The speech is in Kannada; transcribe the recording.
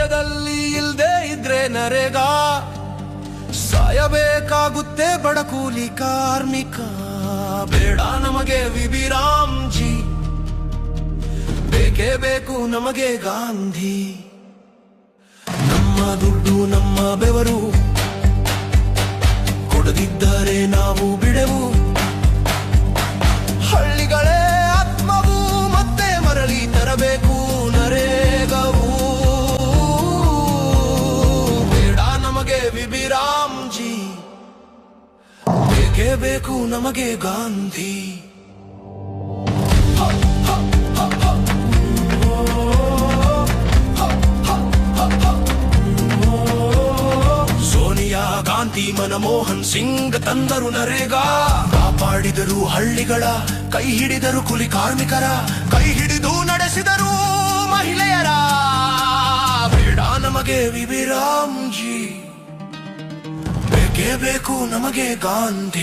ದೇಶದಲ್ಲಿ ಇಲ್ದೇ ಇದ್ರೆ ನರೇಗಾ, ಸಾಯಬೇಕಾಗುತ್ತೆ ಬಡ ಕೂಲಿ ಕಾರ್ಮಿಕ. ಬೇಡ ನಮಗೆ ವಿಬಿರಾಮ್ಜಿ, ಬೇಕೇ ಬೇಕು ನಮಗೆ ಗಾಂಧಿ. ನಮ್ಮ ದುಡ್ಡು ನಮ್ಮ ಬೆವರು ಕೊಡದಿದ್ದರೆ ನಾವು ಬಿಡೆವು. ಹಳ್ಳಿಗಳೇ ಆತ್ಮವು ಮತ್ತೆ ಮರಳಿ ತರಬೇಕು ನರೇಗವು. ಬೇಡ ನಮಗೆ ವಿಬಿರಾಮ್ಜಿ, ಬೇಕೇ ಬೇಕು ನಮಗೆ ಗಾಂಧಿ. ಸೋನಿಯಾ ಗಾಂಧಿ ಮನಮೋಹನ್ ಸಿಂಗ್ ತಂದರು ನರೇಗಾ, ಕಾಪಾಡಿದರು ಹಳ್ಳಿಗಳ, ಕೈ ಹಿಡಿದರು ಕೂಲಿ ಕಾರ್ಮಿಕರ, ಕೈ ಹಿಡಿದು ನಡೆಸಿದರು ಮಹಿಳೆಯರ. ಬೇಡ ನಮಗೆ ವಿಬಿರಾಮ್ಜಿ, ಬೇಕೇ ಬೇಕು ನಮಗೆ ಗಾಂಧಿ.